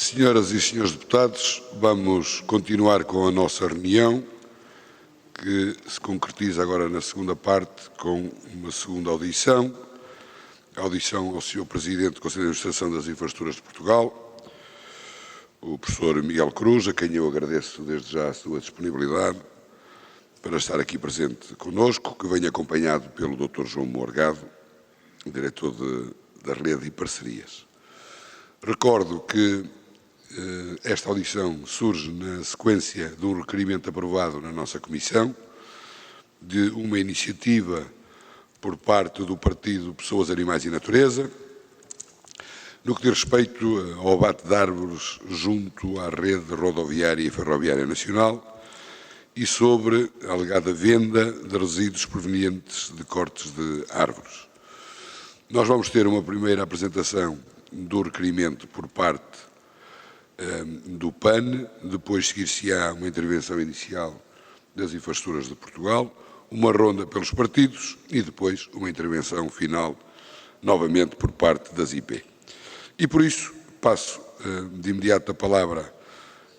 Senhoras e senhores deputados, vamos continuar com a nossa reunião, que se concretiza agora na segunda parte com uma segunda audição. A audição ao Sr. Presidente do Conselho de Administração das Infraestruturas de Portugal, o professor Miguel Cruz, a quem eu agradeço desde já a sua disponibilidade para estar aqui presente conosco, que vem acompanhado pelo Dr. João Morgado, diretor da Rede e Parcerias. Recordo que esta audição surge na sequência de um requerimento aprovado na nossa Comissão, de uma iniciativa por parte do Partido Pessoas, Animais e Natureza, no que diz respeito ao abate de árvores junto à rede rodoviária e ferroviária nacional e sobre a alegada venda de resíduos provenientes de cortes de árvores. Nós vamos ter uma primeira apresentação do requerimento por parte do PAN, depois seguir-se-á uma intervenção inicial das Infraestruturas de Portugal, uma ronda pelos partidos e depois uma intervenção final, novamente por parte das IP. E por isso passo de imediato a palavra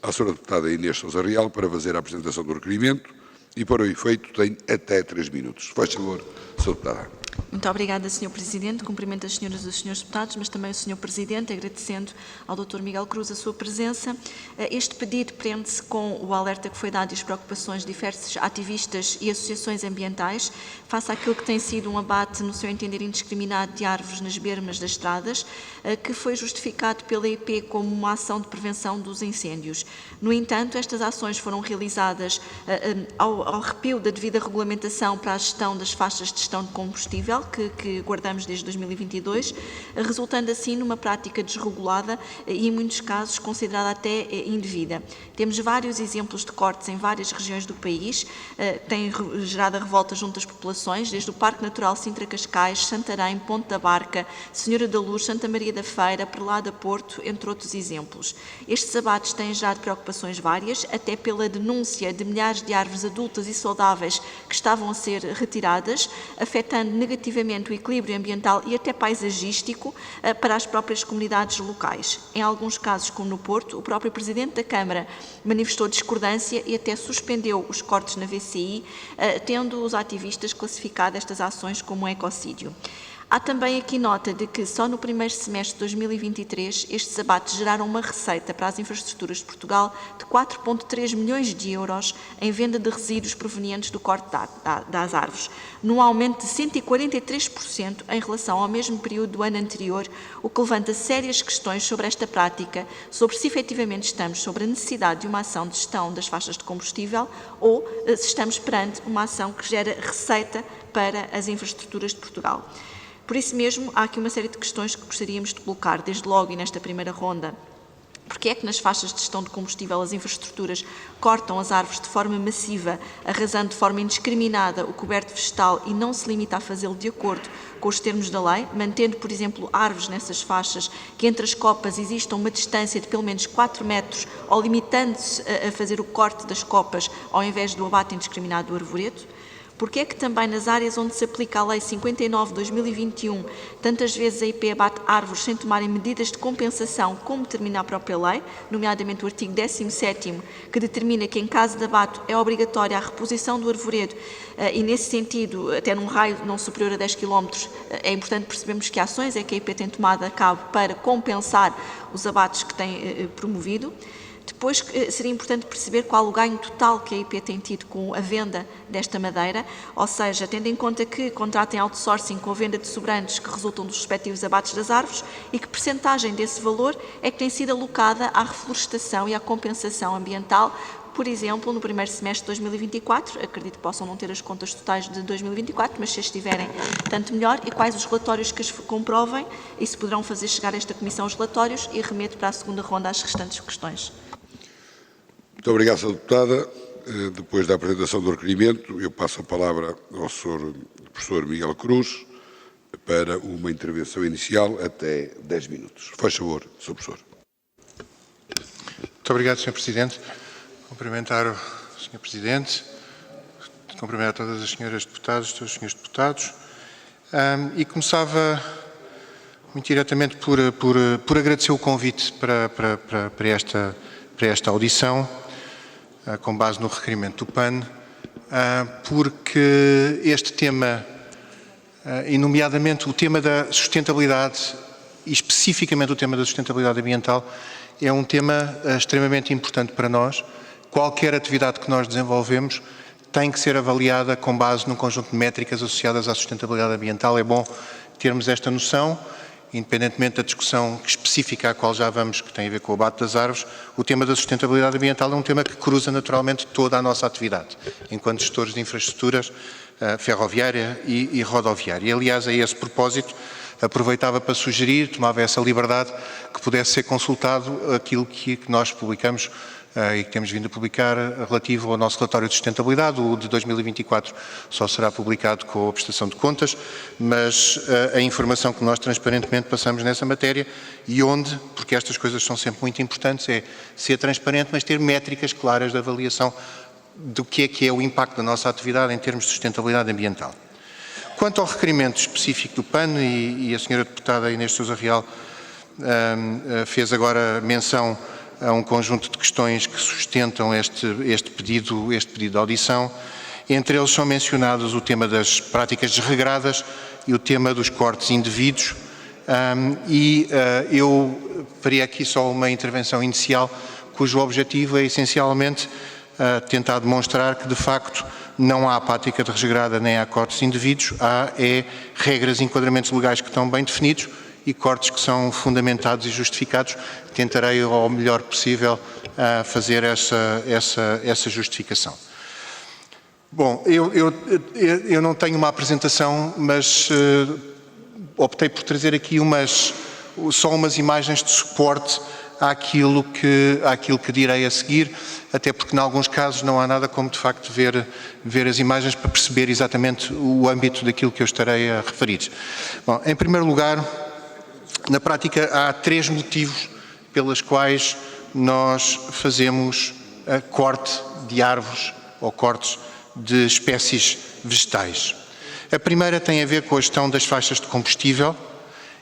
à Sra. Deputada Inês Sousa Real para fazer a apresentação do requerimento e para o efeito tem até 3 minutos. Faz favor, Sra. Deputada. Muito obrigada, Sr. Presidente. Cumprimento as senhoras e os senhores deputados, mas também o Sr. Presidente, agradecendo ao Dr. Miguel Cruz a sua presença. Este pedido prende-se com o alerta que foi dado e as preocupações de diversos ativistas e associações ambientais face àquilo que tem sido um abate, no seu entender, indiscriminado de árvores nas bermas das estradas, que foi justificado pela IP como uma ação de prevenção dos incêndios. No entanto, estas ações foram realizadas ao arrepio da devida regulamentação para a gestão das faixas de gestão de combustível, que guardamos desde 2022, resultando assim numa prática desregulada e, em muitos casos, considerada até indevida. Temos vários exemplos de cortes em várias regiões do país, tem gerado a revolta junto às populações, desde o Parque Natural Sintra Cascais, Santarém, Ponte da Barca, Senhora da Luz, Santa Maria da Feira, Perlada, Porto, entre outros exemplos. Estes abates têm gerado preocupações várias, até pela denúncia de milhares de árvores adultas e saudáveis que estavam a ser retiradas, afetando negativamente o equilíbrio ambiental e até paisagístico para as próprias comunidades locais. Em alguns casos, como no Porto, o próprio Presidente da Câmara manifestou discordância e até suspendeu os cortes na VCI, tendo os ativistas classificado estas ações como um ecocídio. Há também aqui nota de que só no primeiro semestre de 2023 estes abates geraram uma receita para as infraestruturas de Portugal de 4,3 milhões de euros em venda de resíduos provenientes do corte das árvores, num aumento de 143% em relação ao mesmo período do ano anterior, o que levanta sérias questões sobre esta prática, sobre se efetivamente estamos sobre a necessidade de uma ação de gestão das faixas de combustível ou se estamos perante uma ação que gera receita para as infraestruturas de Portugal. Por isso mesmo, há aqui uma série de questões que gostaríamos de colocar, desde logo e nesta primeira ronda. Porque é que nas faixas de gestão de combustível as infraestruturas cortam as árvores de forma massiva, arrasando de forma indiscriminada o coberto vegetal e não se limita a fazê-lo de acordo com os termos da lei, mantendo, por exemplo, árvores nessas faixas que entre as copas exista uma distância de pelo menos 4 metros ou limitando-se a fazer o corte das copas ao invés do abate indiscriminado do arvoredo? Porque é que também nas áreas onde se aplica a Lei 59/2021, tantas vezes a IP abate árvores sem tomarem medidas de compensação, como determina a própria lei, nomeadamente o artigo 17º, que determina que em caso de abate é obrigatória a reposição do arvoredo e nesse sentido, até num raio não superior a 10 km, é importante percebermos que ações é que a IP tem tomado a cabo para compensar os abates que tem promovido. Depois, seria importante perceber qual o ganho total que a IP tem tido com a venda desta madeira, ou seja, tendo em conta que contratem outsourcing com a venda de sobrantes que resultam dos respectivos abates das árvores e que percentagem desse valor é que tem sido alocada à reflorestação e à compensação ambiental, por exemplo, no primeiro semestre de 2024, acredito que possam não ter as contas totais de 2024, mas se estiverem, tanto melhor, e quais os relatórios que as comprovem, e se poderão fazer chegar a esta Comissão os relatórios, e remeto para a segunda ronda as restantes questões. Muito obrigado, Sra. Deputada. Depois da apresentação do requerimento, eu passo a palavra ao Sr. Professor Miguel Cruz para uma intervenção inicial até 10 minutos. Faz favor, Sr. Professor. Muito obrigado, Sr. Presidente. Cumprimentar o Sr. Presidente, cumprimentar todas as senhoras deputadas, todos os senhores deputados, e começava Muito diretamente por agradecer o convite para esta audição, com base no requerimento do PAN, porque este tema, e nomeadamente o tema da sustentabilidade, e especificamente o tema da sustentabilidade ambiental, é um tema extremamente importante para nós. Qualquer atividade que nós desenvolvemos tem que ser avaliada com base num conjunto de métricas associadas à sustentabilidade ambiental. É bom termos esta noção, independentemente da discussão específica à qual já vamos, que tem a ver com o abate das árvores. O tema da sustentabilidade ambiental é um tema que cruza naturalmente toda a nossa atividade, enquanto gestores de infraestruturas ferroviária e rodoviária. E, aliás, a esse propósito, aproveitava para sugerir, tomava essa liberdade, que pudesse ser consultado aquilo que nós publicamos e que temos vindo a publicar relativo ao nosso relatório de sustentabilidade. O de 2024 só será publicado com a prestação de contas, mas a informação que nós transparentemente passamos nessa matéria e onde, porque estas coisas são sempre muito importantes, é ser transparente, mas ter métricas claras de avaliação do que é o impacto da nossa atividade em termos de sustentabilidade ambiental. Quanto ao requerimento específico do PAN, e a senhora deputada Inês Sousa Real fez agora menção a um conjunto de questões que sustentam este pedido de audição. Entre eles são mencionados o tema das práticas desregradas e o tema dos cortes indevidos. Eu faria aqui só uma intervenção inicial, cujo objetivo é essencialmente tentar demonstrar que, de facto, não há prática desregrada nem há cortes indevidos, há regras e enquadramentos legais que estão bem definidos e cortes que são fundamentados e justificados. Tentarei ao melhor possível fazer essa justificação. Bom, eu não tenho uma apresentação, mas optei por trazer aqui só umas imagens de suporte àquilo que direi a seguir, até porque, em alguns casos, não há nada como, de facto, ver as imagens para perceber exatamente o âmbito daquilo que eu estarei a referir. Bom, em primeiro lugar, na prática, há 3 motivos pelas quais nós fazemos corte de árvores ou cortes de espécies vegetais. A primeira tem a ver com a gestão das faixas de combustível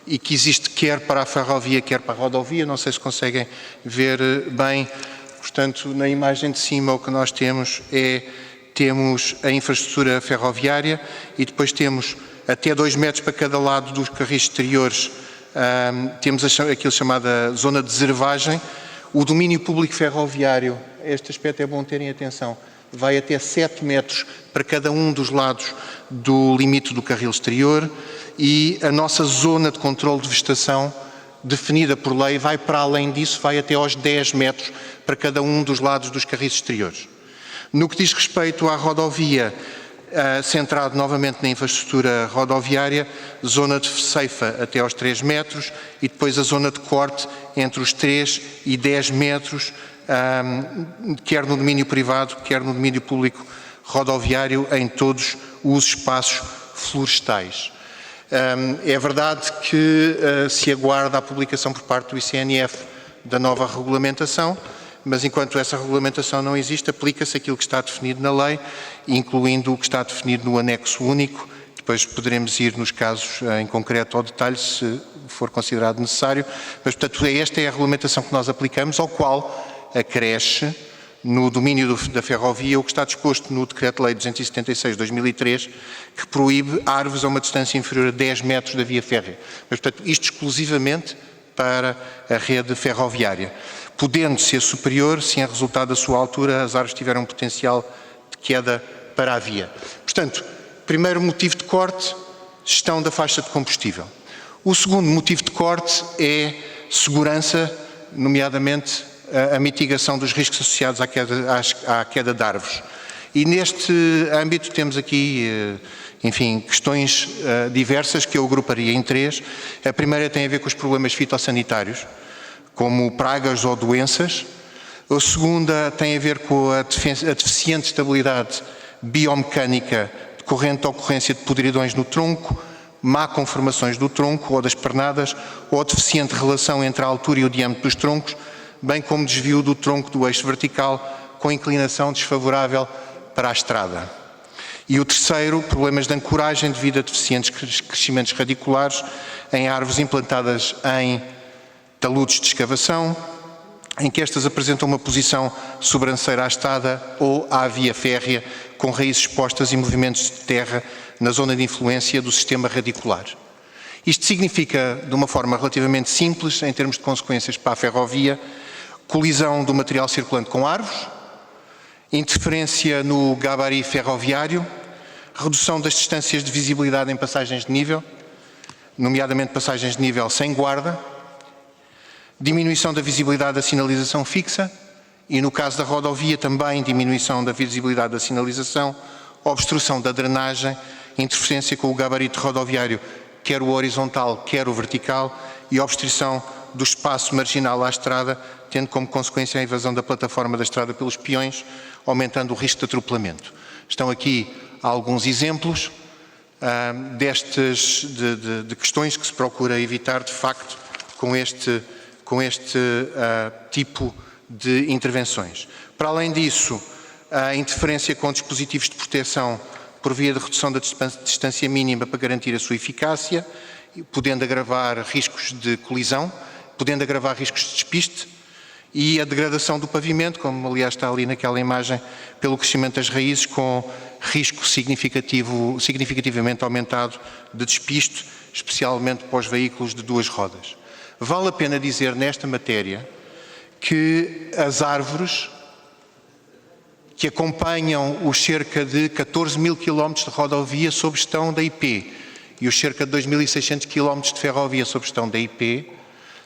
e que existe quer para a ferrovia, quer para a rodovia. Não sei se conseguem ver bem. Portanto, na imagem de cima o que nós temos a infraestrutura ferroviária e depois temos até 2 metros para cada lado dos carris exteriores. Temos aquilo chamada zona de reservagem. O domínio público ferroviário, este aspecto é bom terem atenção, vai até 7 metros para cada um dos lados do limite do carril exterior e a nossa zona de controle de vegetação, definida por lei, vai para além disso, vai até aos 10 metros para cada um dos lados dos carris exteriores. No que diz respeito à rodovia, centrado novamente na infraestrutura rodoviária, zona de ceifa até aos 3 metros e depois a zona de corte entre os 3 e 10 metros, quer no domínio privado, quer no domínio público rodoviário, em todos os espaços florestais. É verdade que se aguarda a publicação por parte do ICNF da nova regulamentação, mas enquanto essa regulamentação não existe, aplica-se aquilo que está definido na lei, incluindo o que está definido no anexo único. Depois poderemos ir nos casos em concreto ao detalhe, se for considerado necessário, mas, portanto, esta é a regulamentação que nós aplicamos, ao qual acresce, no domínio da ferrovia, o que está disposto no Decreto-Lei 276/2003, que proíbe árvores a uma distância inferior a 10 metros da via férrea. Mas, portanto, isto exclusivamente para a rede ferroviária, podendo ser superior se, em resultado da sua altura, as árvores tiverem um potencial de queda para a via. Portanto, primeiro motivo de corte, gestão da faixa de combustível. O segundo motivo de corte é segurança, nomeadamente a mitigação dos riscos associados à queda de árvores. E neste âmbito temos aqui, enfim, questões diversas que eu agruparia em 3. A primeira tem a ver com os problemas fitossanitários, como pragas ou doenças. A segunda tem a ver com a deficiente estabilidade biomecânica decorrente da ocorrência de podridões no tronco, má conformações do tronco ou das pernadas, ou deficiente relação entre a altura e o diâmetro dos troncos, bem como desvio do tronco do eixo vertical com inclinação desfavorável para a estrada. E o terceiro, problemas de ancoragem devido a deficientes crescimentos radiculares em árvores implantadas em taludes de escavação, em que estas apresentam uma posição sobranceira à estrada ou à via férrea, com raízes expostas e movimentos de terra na zona de influência do sistema radicular. Isto significa, de uma forma relativamente simples, em termos de consequências para a ferrovia, colisão do material circulante com árvores, interferência no gabarito ferroviário, redução das distâncias de visibilidade em passagens de nível, nomeadamente passagens de nível sem guarda, diminuição da visibilidade da sinalização fixa e, no caso da rodovia, também diminuição da visibilidade da sinalização, obstrução da drenagem, interferência com o gabarito rodoviário, quer o horizontal, quer o vertical, e obstrução do espaço marginal à estrada, tendo como consequência a invasão da plataforma da estrada pelos peões, aumentando o risco de atropelamento. Estão aqui alguns exemplos de questões que se procura evitar, de facto, com este tipo de intervenções. Para além disso, a interferência com dispositivos de proteção por via de redução da distância mínima para garantir a sua eficácia, podendo agravar riscos de colisão, podendo agravar riscos de despiste, e a degradação do pavimento, como aliás está ali naquela imagem, pelo crescimento das raízes, com risco significativamente aumentado de despiste, especialmente para os veículos de duas rodas. Vale a pena dizer nesta matéria que as árvores que acompanham os cerca de 14 mil quilómetros de rodovia sob gestão da IP e os cerca de 2.600 quilómetros de ferrovia sob gestão da IP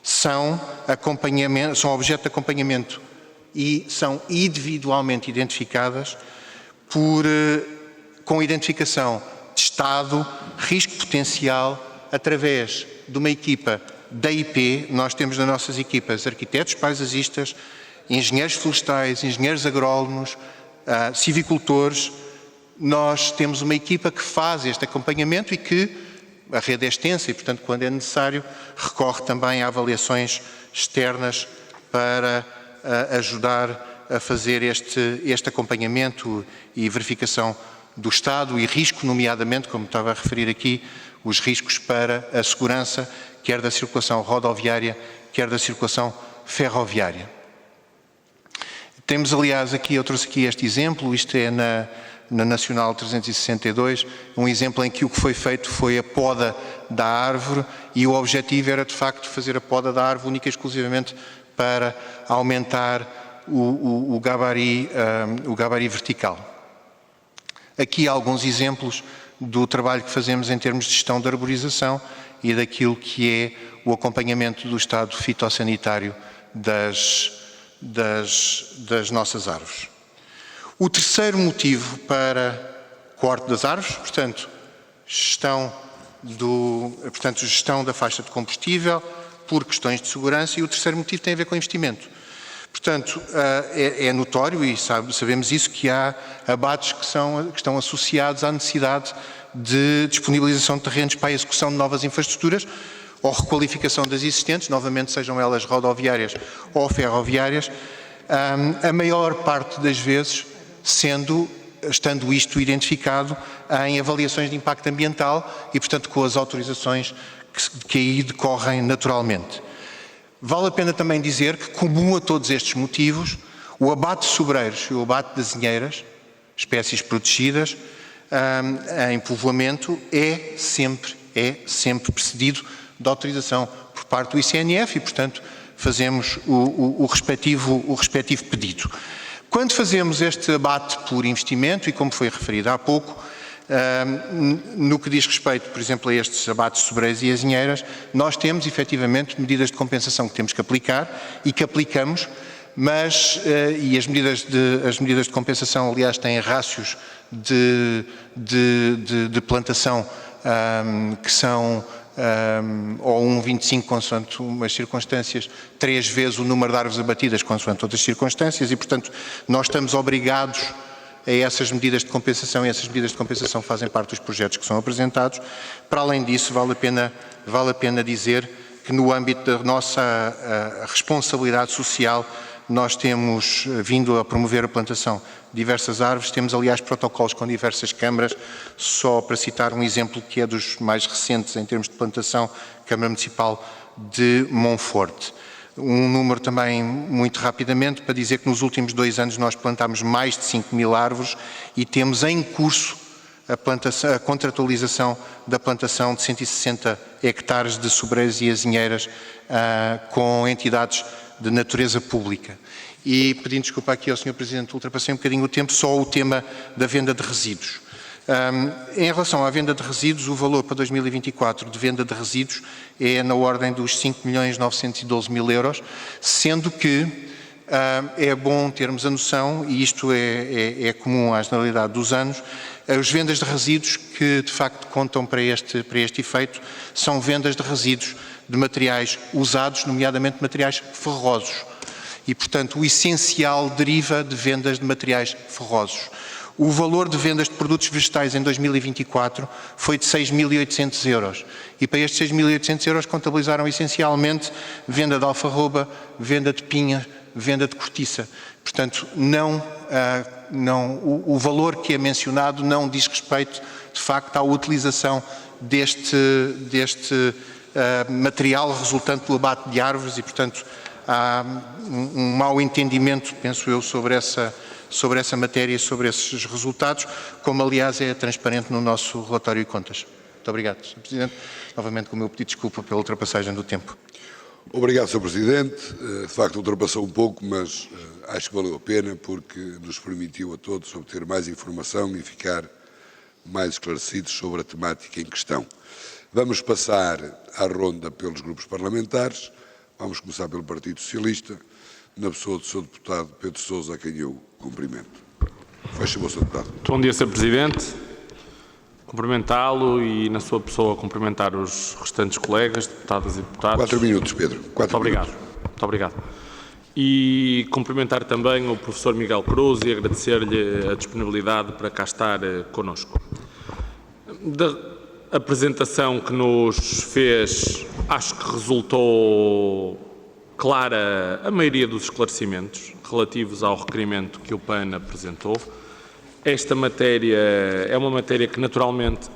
são objeto de acompanhamento e são individualmente identificadas com identificação de estado, risco potencial, através de uma equipa da IP. Nós temos nas nossas equipas arquitetos paisagistas, engenheiros florestais, engenheiros agrónomos, civicultores. Nós temos uma equipa que faz este acompanhamento e que a rede é extensa e, portanto, quando é necessário, recorre também a avaliações externas para ajudar a fazer este acompanhamento e verificação do estado e risco, nomeadamente, como estava a referir aqui, os riscos para a segurança, quer da circulação rodoviária, quer da circulação ferroviária. Temos, aliás, eu trouxe aqui este exemplo, isto é na Nacional 362, um exemplo em que o que foi feito foi a poda da árvore e o objetivo era, de facto, fazer a poda da árvore única e exclusivamente para aumentar o gabarito vertical. Aqui há alguns exemplos do trabalho que fazemos em termos de gestão de arborização e daquilo que é o acompanhamento do estado fitossanitário das nossas árvores. O terceiro motivo para corte das árvores, portanto, gestão da faixa de combustível por questões de segurança, e o terceiro motivo tem a ver com investimento. Portanto, é notório, e sabemos isso, que há abates que estão associados à necessidade de disponibilização de terrenos para a execução de novas infraestruturas ou requalificação das existentes, novamente sejam elas rodoviárias ou ferroviárias, a maior parte das vezes estando isto identificado em avaliações de impacto ambiental e, portanto, com as autorizações que aí decorrem naturalmente. Vale a pena também dizer que, comum a todos estes motivos, o abate de sobreiros e o abate de azinheiras, espécies protegidas, em povoamento, é sempre precedido de autorização por parte do ICNF e, portanto, fazemos o respectivo pedido. Quando fazemos este abate por investimento, e como foi referido há pouco, no que diz respeito, por exemplo, a estes abates de sobreiros e azinheiras, nós temos, efetivamente, medidas de compensação que temos que aplicar e que aplicamos, e as medidas de compensação, aliás, têm rácios de plantação que são ou 1,25 consoante umas circunstâncias, 3 vezes o número de árvores abatidas consoante outras circunstâncias e, portanto, nós estamos obrigados a essas medidas de compensação e essas medidas de compensação fazem parte dos projetos que são apresentados. Para além disso, vale a pena dizer que no âmbito da nossa responsabilidade social nós temos vindo a promover a plantação de diversas árvores, temos aliás protocolos com diversas câmaras, só para citar um exemplo que é dos mais recentes em termos de plantação, Câmara Municipal de Monforte. Um número também muito rapidamente para dizer que nos últimos 2 anos nós plantámos mais de 5.000 árvores e temos em curso a contratualização da plantação de 160 hectares de sobreiros e azinheiras com entidades de natureza pública. E pedindo desculpa aqui ao Sr. Presidente, ultrapassei um bocadinho o tempo, só o tema da venda de resíduos. Em relação à venda de resíduos, o valor para 2024 de venda de resíduos é na ordem dos 5.912.000 euros, sendo que é bom termos a noção, e isto é comum à generalidade dos anos, as vendas de resíduos que de facto contam para este efeito são vendas de resíduos de materiais usados, nomeadamente materiais ferrosos. E, portanto, o essencial deriva de vendas de materiais ferrosos. O valor de vendas de produtos vegetais em 2024 foi de 6.800 euros. E para estes 6.800 euros contabilizaram essencialmente venda de alfarroba, venda de pinha, venda de cortiça. Portanto, o valor que é mencionado não diz respeito, de facto, à utilização deste material resultante do abate de árvores e, portanto, há um mau entendimento, penso eu, sobre essa matéria e sobre esses resultados, como aliás é transparente no nosso relatório de contas. Muito obrigado, Sr. Presidente. Novamente com o meu pedido de desculpa pela ultrapassagem do tempo. Obrigado, Sr. Presidente. De facto, ultrapassou um pouco, mas acho que valeu a pena porque nos permitiu a todos obter mais informação e ficar mais esclarecidos sobre a temática em questão. Vamos passar à ronda pelos grupos parlamentares. Vamos começar pelo Partido Socialista, na pessoa do Sr. Deputado Pedro Sousa, a quem eu cumprimento. Faz favor, Sr. Deputado. Bom dia, Sr. Presidente. Cumprimentá-lo e, na sua pessoa, cumprimentar os restantes colegas, deputadas e deputados. 4 minutos, Pedro. 4 minutos. Muito obrigado. E cumprimentar também o professor Miguel Cruz e agradecer-lhe a disponibilidade para cá estar connosco. Da apresentação que nos fez, acho que resultou clara a maioria dos esclarecimentos relativos ao requerimento que o PAN apresentou. Esta matéria é uma matéria que, naturalmente,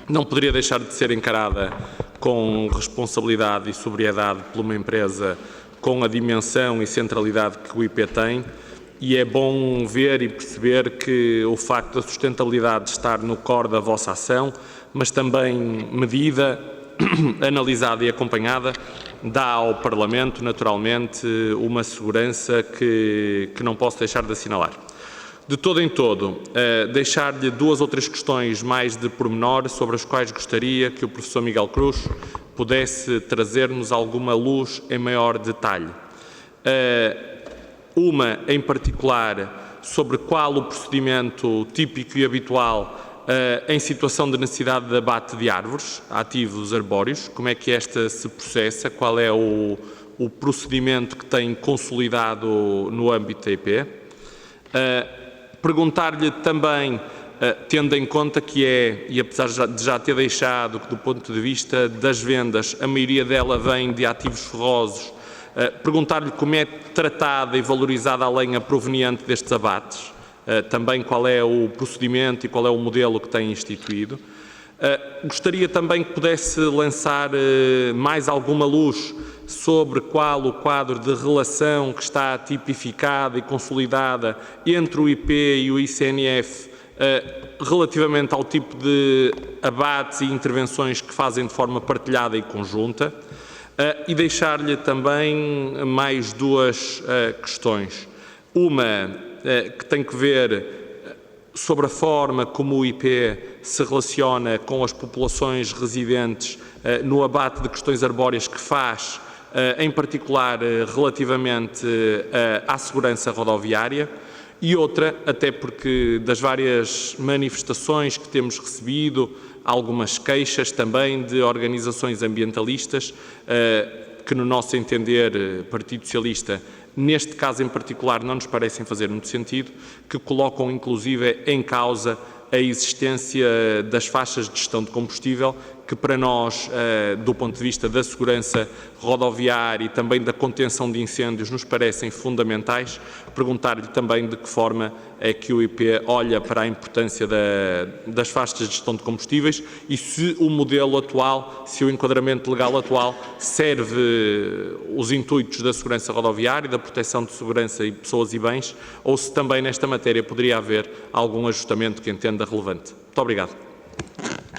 não poderia deixar de ser encarada com responsabilidade e sobriedade por uma empresa com a dimensão e centralidade que o IP tem, e é bom ver e perceber que o facto da sustentabilidade estar no core da vossa ação, mas também medida, analisada e acompanhada, dá ao Parlamento, naturalmente, uma segurança que não posso deixar de assinalar. De todo em todo, deixar-lhe 2 ou 3 questões mais de pormenor sobre as quais gostaria que o professor Miguel Cruz pudesse trazer-nos alguma luz em maior detalhe. Uma, em particular, sobre qual o procedimento típico e habitual em situação de necessidade de abate de árvores, ativos arbóreos, como é que esta se processa, qual é o procedimento que tem consolidado no âmbito da IP. Perguntar-lhe também, tendo em conta que e apesar de já ter deixado que do ponto de vista das vendas, a maioria dela vem de ativos ferrosos, perguntar-lhe como é tratada e valorizada a lenha proveniente destes abates, também qual é o procedimento e qual é o modelo que tem instituído. Gostaria também que pudesse lançar mais alguma luz sobre qual o quadro de relação que está tipificada e consolidada entre o IP e o ICNF relativamente ao tipo de abates e intervenções que fazem de forma partilhada e conjunta, e deixar-lhe também mais 2 questões. Uma que tem que ver sobre a forma como o IP se relaciona com as populações residentes no abate de questões arbóreas que faz, em particular relativamente à segurança rodoviária, e outra, até porque das várias manifestações que temos recebido, algumas queixas também de organizações ambientalistas, que no nosso entender, Partido Socialista, neste caso em particular, não nos parecem fazer muito sentido, que colocam inclusive em causa a existência das faixas de gestão de combustível, que para nós, do ponto de vista da segurança rodoviária e também da contenção de incêndios, nos parecem fundamentais. Perguntar-lhe também de que forma é que o IP olha para a importância das faixas de gestão de combustíveis e se o modelo atual, se o enquadramento legal atual serve os intuitos da segurança rodoviária, da proteção de segurança e pessoas e bens, ou se também nesta matéria poderia haver algum ajustamento que entenda relevante. Muito obrigado.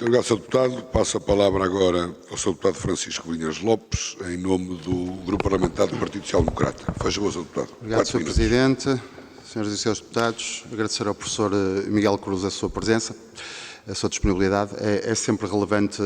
Muito obrigado, Sr. Deputado. Passo a palavra agora ao Sr. Deputado Francisco Linhas Lopes, em nome do Grupo Parlamentar do Partido Social Democrata. Faz favor, Sr. Deputado. Obrigado, Sr. Presidente. Senhoras e senhores deputados, agradecer ao professor Miguel Cruz a sua presença, a sua disponibilidade. É sempre relevante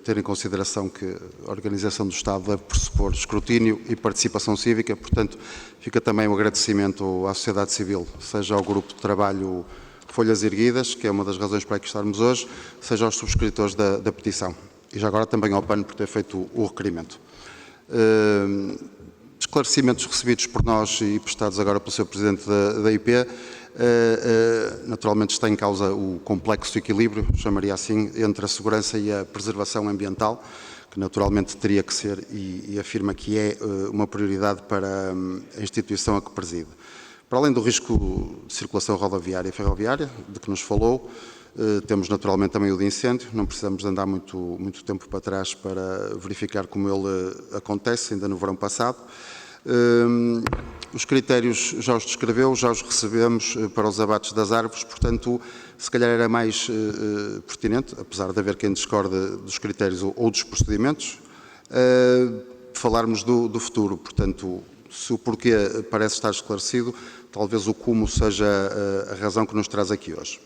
ter em consideração que a organização do Estado deve pressupor escrutínio e participação cívica, portanto, fica também um agradecimento à sociedade civil, seja ao grupo de trabalho Folhas Erguidas, que é uma das razões para aqui estarmos hoje, seja aos subscritores da petição. E já agora também ao PAN por ter feito o requerimento. Esclarecimentos recebidos por nós e prestados agora pelo Sr. Presidente da IP, naturalmente está em causa o complexo equilíbrio, chamaria assim, entre a segurança e a preservação ambiental, que naturalmente teria que ser e afirma que é uma prioridade para a instituição a que preside. Para além do risco de circulação rodoviária e ferroviária, de que nos falou, temos naturalmente também o de incêndio, não precisamos de andar muito tempo para trás para verificar como ele acontece, ainda no verão passado. Os critérios já os descreveu, já os recebemos para os abates das árvores, portanto, se calhar era mais pertinente, apesar de haver quem discorde dos critérios ou dos procedimentos, falarmos do futuro. Portanto, se o porquê parece estar esclarecido, talvez o como seja a razão que nos traz aqui hoje.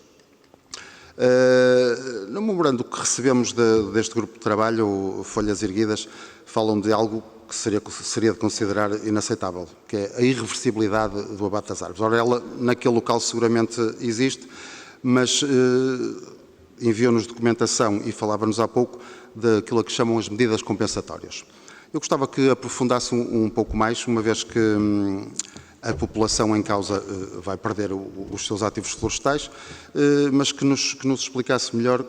No memorando que recebemos deste grupo de trabalho, Folhas Erguidas, falam de algo que seria de considerar inaceitável, que é a irreversibilidade do abate das árvores. Ora, ela naquele local seguramente existe, mas enviou-nos documentação e falava-nos há pouco daquilo que chamam as medidas compensatórias. Eu gostava que aprofundasse um pouco mais, uma vez que a população em causa vai perder os seus ativos florestais, mas que nos explicasse melhor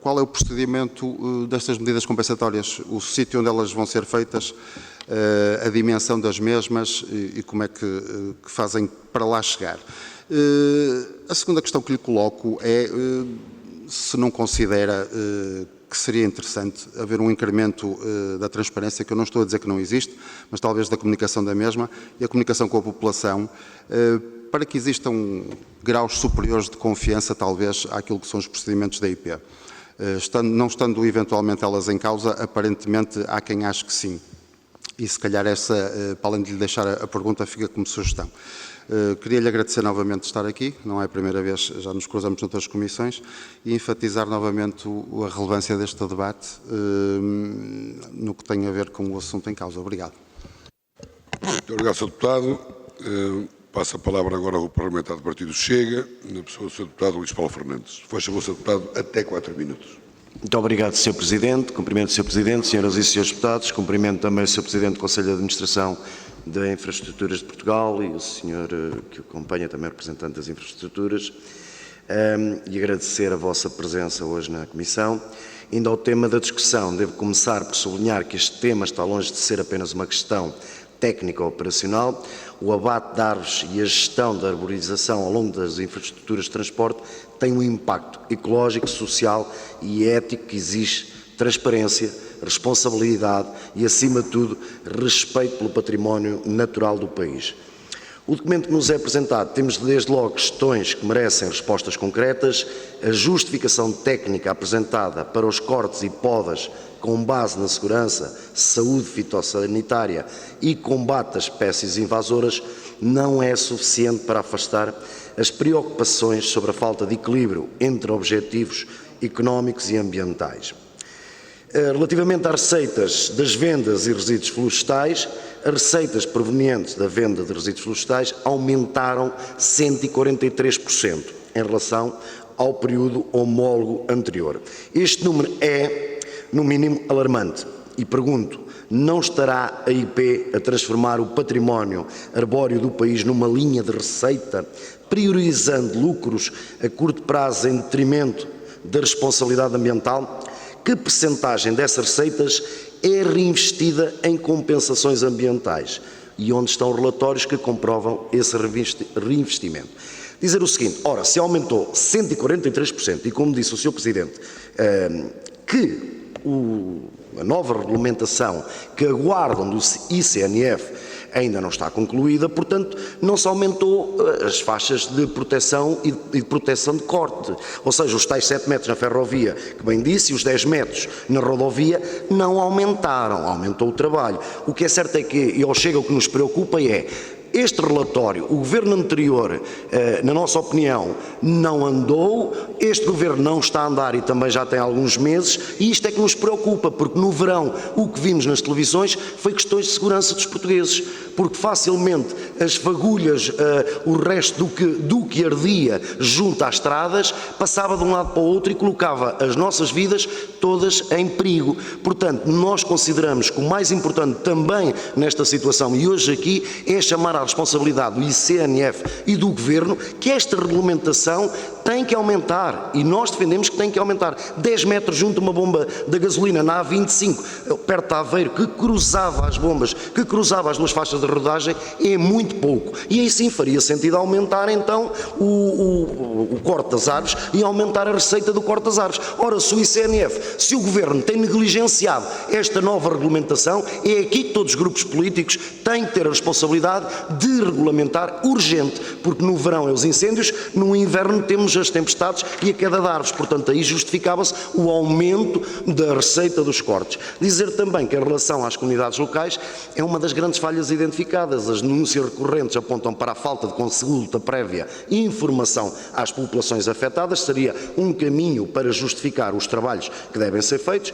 qual é o procedimento destas medidas compensatórias, o sítio onde elas vão ser feitas, a dimensão das mesmas e como é que fazem para lá chegar. A segunda questão que lhe coloco é se não considera que seria interessante haver um incremento da transparência, que eu não estou a dizer que não existe, mas talvez da comunicação da mesma e a comunicação com a população, para que existam graus superiores de confiança, talvez, àquilo que são os procedimentos da IP. Não estando eventualmente elas em causa, aparentemente há quem ache que sim. E se calhar essa, para além de lhe deixar a pergunta, fica como sugestão. Queria-lhe agradecer novamente de estar aqui, não é a primeira vez, já nos cruzamos noutras comissões, e enfatizar novamente a relevância deste debate no que tem a ver com o assunto em causa. Obrigado. Muito obrigado, Sr. Deputado. Passo a palavra agora ao Parlamentar do Partido Chega, na pessoa do Sr. Deputado Luís Paulo Fernandes. Faz favor, Sr. Deputado, até 4 minutos. Muito obrigado, Sr. Presidente. Cumprimento o Sr. Presidente, senhoras e senhores deputados. Cumprimento também o Sr. Presidente do Conselho de Administração da Infraestruturas de Portugal e o senhor que o acompanha, também representante das infraestruturas, e agradecer a vossa presença hoje na Comissão. Indo ao tema da discussão, devo começar por sublinhar que este tema está longe de ser apenas uma questão técnica ou operacional. O abate de árvores e a gestão da arborização ao longo das infraestruturas de transporte tem um impacto ecológico, social e ético que exige transparência, responsabilidade e, acima de tudo, respeito pelo património natural do país. O documento que nos é apresentado, temos desde logo questões que merecem respostas concretas, a justificação técnica apresentada para os cortes e podas com base na segurança, saúde fitossanitária e combate às espécies invasoras não é suficiente para afastar as preocupações sobre a falta de equilíbrio entre objetivos económicos e ambientais. Relativamente às receitas das vendas e resíduos florestais, as receitas provenientes da venda de resíduos florestais aumentaram 143% em relação ao período homólogo anterior. Este número é, no mínimo, alarmante e pergunto, não estará a IP a transformar o património arbóreo do país numa linha de receita, priorizando lucros a curto prazo em detrimento da responsabilidade ambiental? que percentagem dessas receitas é reinvestida em compensações ambientais e onde estão relatórios que comprovam esse reinvestimento. Dizer o seguinte, ora, se aumentou 143% e, como disse o Sr. Presidente, que a nova regulamentação que aguardam do ICNF ainda não está concluída, portanto, não se aumentou as faixas de proteção e de proteção de corte. Ou seja, os tais 7 metros na ferrovia, que bem disse, e os 10 metros na rodovia, não aumentaram, aumentou o trabalho. O que é certo é que, e ao Chega, o que nos preocupa é, este relatório, o governo anterior, na nossa opinião, não andou, este governo não está a andar e também já tem alguns meses, e isto é que nos preocupa, porque no verão o que vimos nas televisões foi questões de segurança dos portugueses, porque facilmente as fagulhas, o resto do que ardia junto às estradas, passava de um lado para o outro e colocava as nossas vidas todas em perigo. Portanto, nós consideramos que o mais importante também nesta situação, e hoje aqui, é chamar à responsabilidade do ICNF e do Governo que esta regulamentação tem que aumentar, e nós defendemos que tem que aumentar. 10 metros junto a uma bomba da gasolina na A25, perto de Aveiro, que cruzava as bombas, que cruzava as duas faixas de rodagem, é muito pouco. E aí sim faria sentido aumentar então o corte das árvores e aumentar a receita do corte das árvores. Ora, se o ICNF, se o Governo tem negligenciado esta nova regulamentação, é aqui que todos os grupos políticos têm que ter a responsabilidade de regulamentar urgente, porque no verão é os incêndios, no inverno temos as tempestades e a queda de árvores, portanto aí justificava-se o aumento da receita dos cortes. Dizer também que em relação às comunidades locais é uma das grandes falhas identificadas, as denúncias recorrentes apontam para a falta de consulta prévia e informação às populações afetadas, seria um caminho para justificar os trabalhos que devem ser feitos.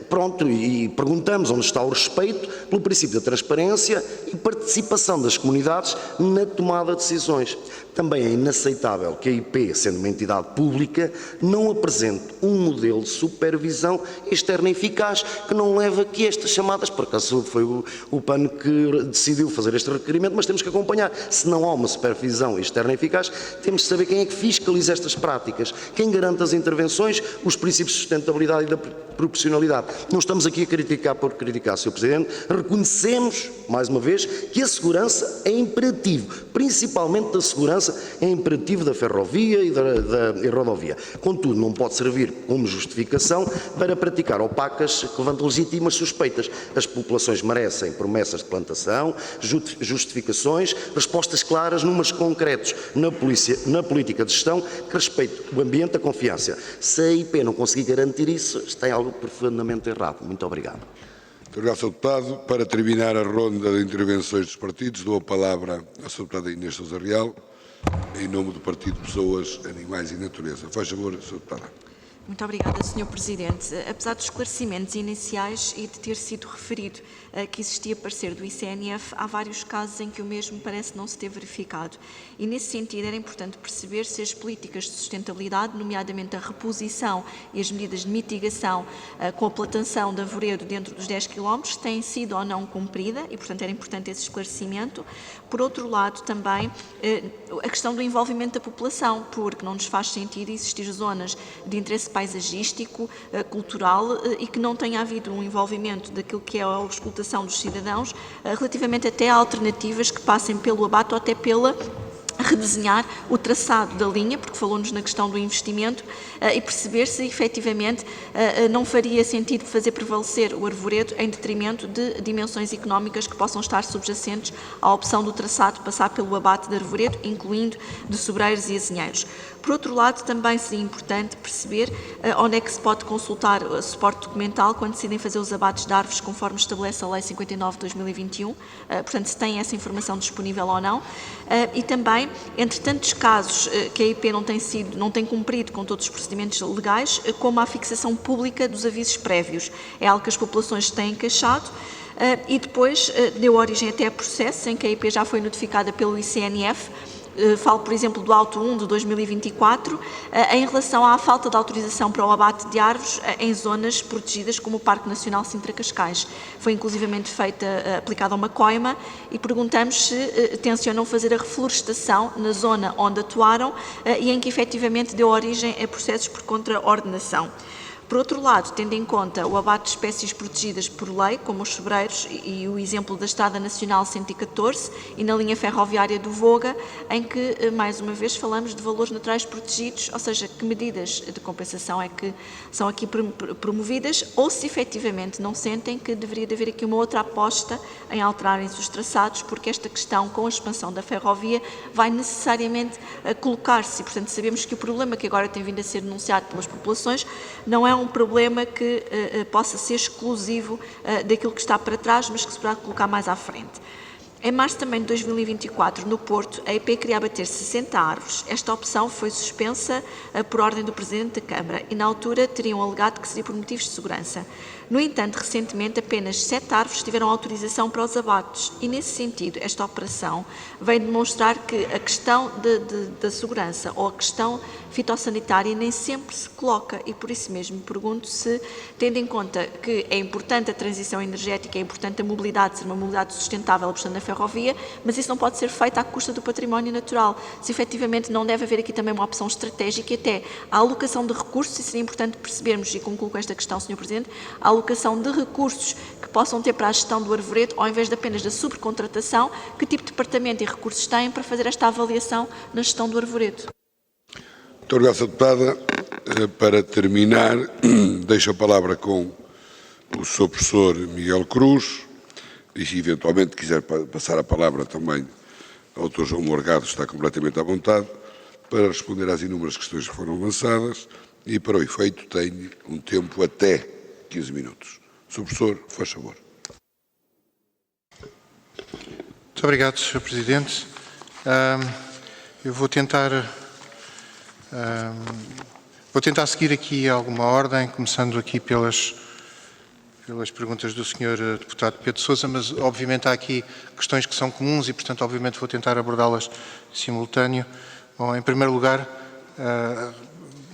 Pronto, e perguntamos onde está o respeito pelo princípio da transparência e participação das comunidades na tomada de decisões. Também é inaceitável que a IP, sendo uma entidade pública, não apresente um modelo de supervisão externa eficaz que não leva a que estas chamadas, por acaso foi o PAN que decidiu fazer este requerimento, mas temos que acompanhar. Se não há uma supervisão externa eficaz, temos de saber quem é que fiscaliza estas práticas, quem garante as intervenções, os princípios de sustentabilidade e da proporcionalidade. Não estamos aqui a criticar por criticar, Sr. Presidente, reconhecemos, mais uma vez, que a segurança é imperativo, principalmente a segurança é imperativo da ferrovia e da rodovia. Contudo, não pode servir como justificação para praticar opacas que levantam legítimas suspeitas. As populações merecem promessas de plantação, justificações, respostas claras, números concretos na política de gestão que respeite o ambiente, a confiança. Se a IP não conseguir garantir isso, está em algo profundamente errado. Muito obrigado. Muito obrigado, Sr. Deputado. Para terminar a ronda de intervenções dos partidos, dou a palavra à Sra. Deputada Inês Sousa Real, em nome do Partido Pessoas, Animais e Natureza. Faz favor, Sra. Deputada. Muito obrigada, Sr. Presidente. Apesar dos esclarecimentos iniciais e de ter sido referido que existia parecer do ICNF, há vários casos em que o mesmo parece não se ter verificado. E, nesse sentido, era importante perceber se as políticas de sustentabilidade, nomeadamente a reposição e as medidas de mitigação com a plantação de arvoredo dentro dos 10 km, têm sido ou não cumprida e, portanto, era importante esse esclarecimento. Por outro lado, também, a questão do envolvimento da população, porque não nos faz sentido existir zonas de interesse paisagístico, cultural e que não tenha havido um envolvimento daquilo que é a explotação dos cidadãos relativamente até a alternativas que passem pelo abate ou até pela redesenhar o traçado da linha, porque falou-nos na questão do investimento, e perceber se efetivamente não faria sentido fazer prevalecer o arvoredo em detrimento de dimensões económicas que possam estar subjacentes à opção do traçado passar pelo abate de arvoredo, incluindo de sobreiros e azinheiros. Por outro lado, também seria importante perceber onde é que se pode consultar o suporte documental quando decidem fazer os abates de árvores conforme estabelece a Lei 59 de 2021, portanto, se tem essa informação disponível ou não, e também, entre tantos casos que a IP não tem cumprido com todos os procedimentos legais, como a fixação pública dos avisos prévios. É algo que as populações têm queixado, e depois deu origem até a processos em que a IP já foi notificada pelo ICNF. Falo, por exemplo, do auto 1 de 2024, em relação à falta de autorização para o abate de árvores em zonas protegidas como o Parque Nacional Sintra Cascais. Foi inclusivamente aplicada uma coima e perguntamos se tencionam fazer a reflorestação na zona onde atuaram e em que efetivamente deu origem a processos por contraordenação. Por outro lado, tendo em conta o abate de espécies protegidas por lei, como os sobreiros e o exemplo da Estrada Nacional 114 e na linha ferroviária do Voga, em que, mais uma vez, falamos de valores naturais protegidos, ou seja, que medidas de compensação é que são aqui promovidas, ou se efetivamente não sentem que deveria haver aqui uma outra aposta em alterarem-se os traçados, porque esta questão, com a expansão da ferrovia, vai necessariamente colocar-se. Portanto, sabemos que o problema que agora tem vindo a ser denunciado pelas populações não é um problema que possa ser exclusivo daquilo que está para trás, mas que se poderá colocar mais à frente. Em março também de 2024, no Porto, a EP queria abater 60 árvores. Esta opção foi suspensa por ordem do Presidente da Câmara e, na altura, teriam alegado que seria por motivos de segurança. No entanto, recentemente, apenas 7 árvores tiveram autorização para os abates e, nesse sentido, esta operação vem demonstrar que a questão da segurança ou a questão fitossanitária nem sempre se coloca e, por isso mesmo, pergunto se, tendo em conta que é importante a transição energética, é importante a mobilidade, ser uma mobilidade sustentável, portanto, na ferrovia, mas isso não pode ser feito à custa do património natural. Se efetivamente não deve haver aqui também uma opção estratégica e até a alocação de recursos, e seria importante percebermos, e concluo com esta questão, Sr. Presidente, a alocação de recursos que possam ter para a gestão do arvoredo, ao invés de apenas da subcontratação, que tipo de departamento e recursos têm para fazer esta avaliação na gestão do arvoredo? Muito obrigado, Sra. Deputada. Para terminar, deixo a palavra com o Sr. Professor Miguel Cruz e, se eventualmente quiser passar a palavra também ao Dr. João Morgado, está completamente à vontade, para responder às inúmeras questões que foram lançadas e, para o efeito, tenho um tempo até 15 minutos. Sr. Professor, faz favor. Muito obrigado, Sr. Presidente. Eu vou tentar seguir aqui alguma ordem, começando aqui pelas perguntas do Sr. Deputado Pedro Sousa, mas obviamente há aqui questões que são comuns e, portanto, obviamente vou tentar abordá-las simultâneo. Bom, em primeiro lugar,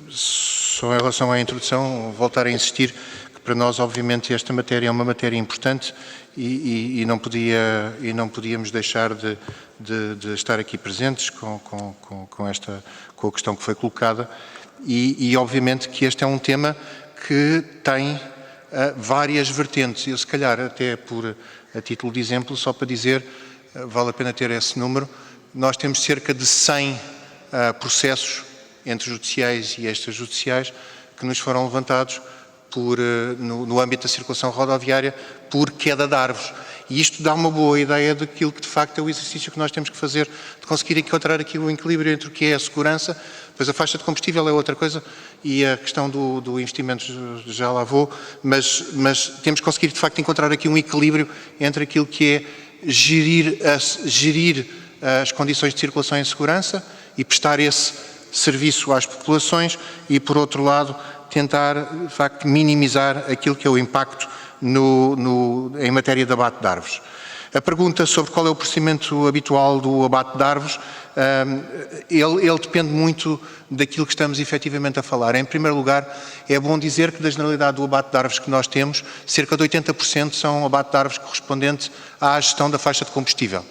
só em relação à introdução, voltar a insistir que para nós, obviamente, esta matéria é uma matéria importante e não podíamos deixar de estar aqui presentes com a questão que foi colocada e obviamente que este é um tema que tem várias vertentes. Eu, se calhar, até a título de exemplo, só para dizer, vale a pena ter esse número, nós temos cerca de 100 processos entre judiciais e extrajudiciais que nos foram levantados no âmbito da circulação rodoviária por queda de árvores. E isto dá uma boa ideia daquilo que, de facto, é o exercício que nós temos que fazer, de conseguir encontrar aqui o equilíbrio entre o que é a segurança, pois a faixa de combustível é outra coisa, e a questão do investimento já lá vou, mas temos que conseguir, de facto, encontrar aqui um equilíbrio entre aquilo que é gerir as condições de circulação em segurança e prestar esse serviço às populações e, por outro lado, tentar, de facto, minimizar aquilo que é o impacto em matéria de abate de árvores. A pergunta sobre qual é o procedimento habitual do abate de árvores, ele depende muito daquilo que estamos efetivamente a falar. Em primeiro lugar, é bom dizer que da generalidade do abate de árvores que nós temos, cerca de 80% são abate de árvores correspondente à gestão da faixa de combustível.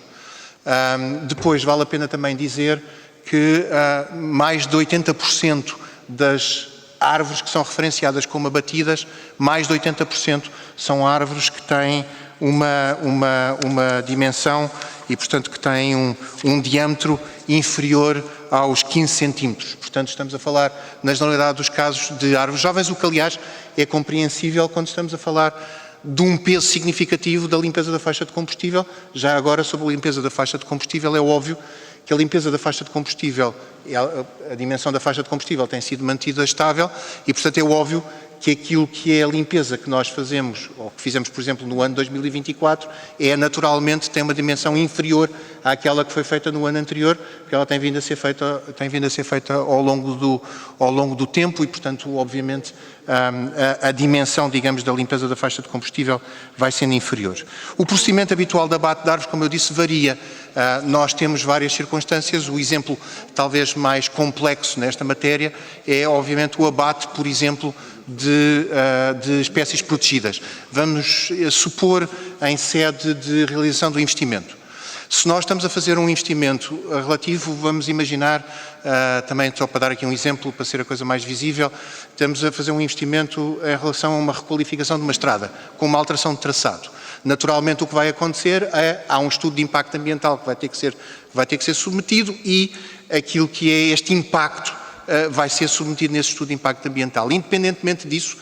Depois, vale a pena também dizer que mais de 80% das árvores que são referenciadas como abatidas, mais de 80% são árvores que têm uma dimensão e, portanto, que têm um diâmetro inferior aos 15 centímetros. Portanto, estamos a falar, na generalidade dos casos, de árvores jovens, o que, aliás, é compreensível quando estamos a falar de um peso significativo da limpeza da faixa de combustível. Já agora, sobre a limpeza da faixa de combustível, é óbvio que a limpeza da faixa de combustível, a dimensão da faixa de combustível tem sido mantida estável e, portanto, é óbvio que aquilo que é a limpeza que nós fazemos, ou que fizemos, por exemplo, no ano 2024, naturalmente tem uma dimensão inferior àquela que foi feita no ano anterior, porque ela tem vindo a ser feita ao longo do tempo e, portanto, obviamente, a dimensão, digamos, da limpeza da faixa de combustível vai sendo inferior. O procedimento habitual de abate de árvores, como eu disse, varia. Nós temos várias circunstâncias. O exemplo talvez mais complexo nesta matéria é, obviamente, o abate, por exemplo, de espécies protegidas. Vamos supor em sede de realização do investimento. Se nós estamos a fazer um investimento relativo, vamos imaginar, também só para dar aqui um exemplo, para ser a coisa mais visível, estamos a fazer um investimento em relação a uma requalificação de uma estrada, com uma alteração de traçado. Naturalmente o que vai acontecer é, há um estudo de impacto ambiental que vai ter que ser submetido e aquilo que é este impacto vai ser submetido nesse estudo de impacto ambiental. Independentemente disso,